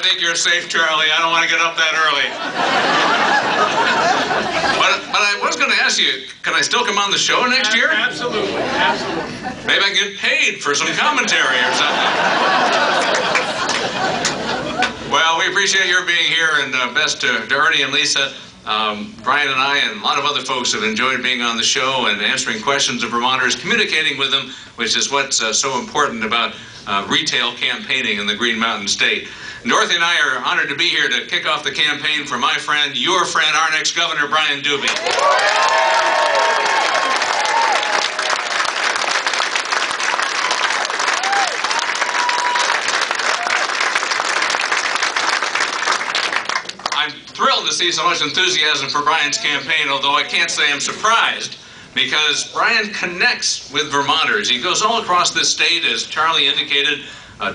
think you're safe, Charlie. I don't want to get up that early. But I was going to ask you, can I still come on the show next year? Absolutely, absolutely. Maybe I can get paid for some commentary or something. Well, we appreciate your being here, and best to Ernie and Lisa. Brian and I and a lot of other folks have enjoyed being on the show and answering questions of Vermonters, communicating with them, which is what's so important about retail campaigning in the Green Mountain State. And Dorothy and I are honored to be here to kick off the campaign for my friend, your friend, our next governor, Brian Dubie. I'm thrilled to see so much enthusiasm for Brian's campaign, although I can't say I'm surprised, because Brian connects with Vermonters. He goes all across this state, as Charlie indicated,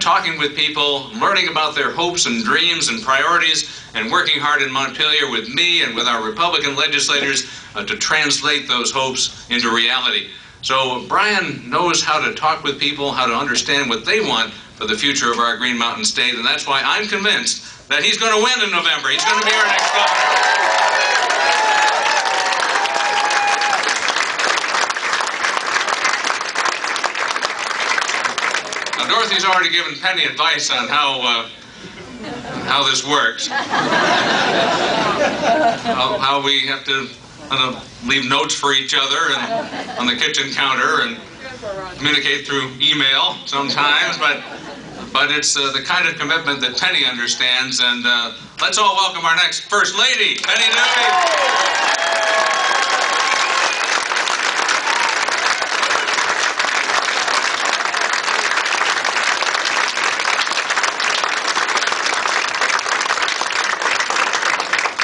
talking with people, learning about their hopes and dreams and priorities, and working hard in Montpelier with me and with our Republican legislators to translate those hopes into reality. So Brian knows how to talk with people, how to understand what they want for the future of our Green Mountain State, and that's why I'm convinced that he's going to win in November. He's going to be our next governor. Now, Dorothy's already given Penny advice on how this works. How we have to leave notes for each other and on the kitchen counter and communicate through email sometimes, but it's the kind of commitment that Penny understands, and let's all welcome our next First Lady, Penny Dubie.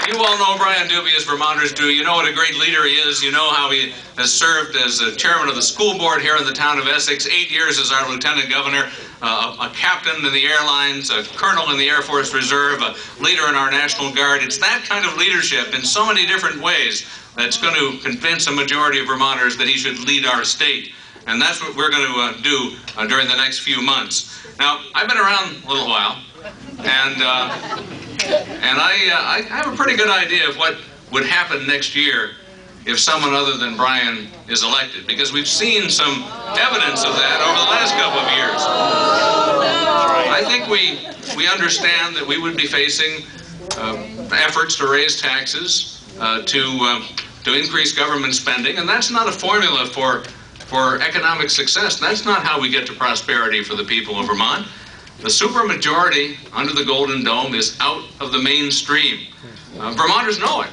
You all know Brian Dubie as Vermonters do. You know what a great leader he is. You know how he has served as chairman of the school board here in the town of Essex, 8 years as our lieutenant governor, a captain in the airlines, a colonel in the Air Force Reserve, a leader in our National Guard. It's that kind of leadership in so many different ways that's going to convince a majority of Vermonters that he should lead our state. And that's what we're going to do during the next few months. Now, I've been around a little while, and I have a pretty good idea of what would happen next year if someone other than Brian is elected, because we've seen some evidence of that over the last couple of years. I think we understand that we would be facing efforts to raise taxes, to increase government spending, and that's not a formula for economic success. That's not how we get to prosperity for the people of Vermont. The supermajority under the Golden Dome is out of the mainstream. Vermonters know it.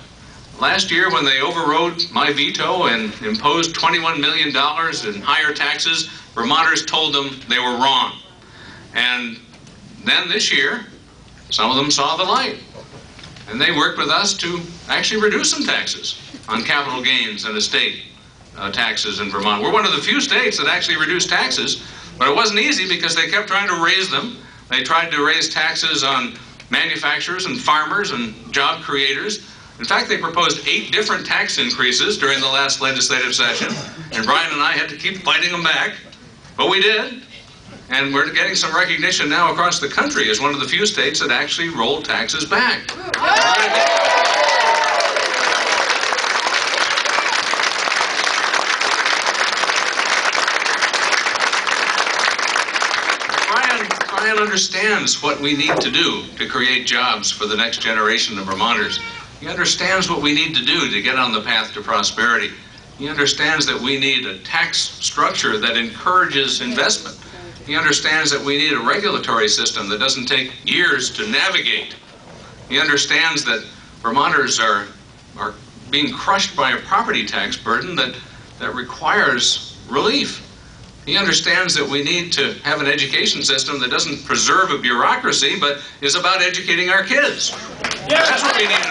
Last year, when they overrode my veto and imposed $21 million in higher taxes, Vermonters told them they were wrong. And then this year, some of them saw the light. And they worked with us to actually reduce some taxes on capital gains and estate taxes in Vermont. We're one of the few states that actually reduced taxes. But it wasn't easy because they kept trying to raise them. They tried to raise taxes on manufacturers and farmers and job creators. In fact, they proposed 8 different tax increases during the last legislative session. And Brian and I had to keep fighting them back. But we did. And we're getting some recognition now across the country as one of the few states that actually rolled taxes back. Brian understands what we need to do to create jobs for the next generation of Vermonters. He understands what we need to do to get on the path to prosperity. He understands that we need a tax structure that encourages investment. He understands that we need a regulatory system that doesn't take years to navigate. He understands that Vermonters are being crushed by a property tax burden that requires relief. He understands that we need to have an education system that doesn't preserve a bureaucracy, but is about educating our kids. That's what we need in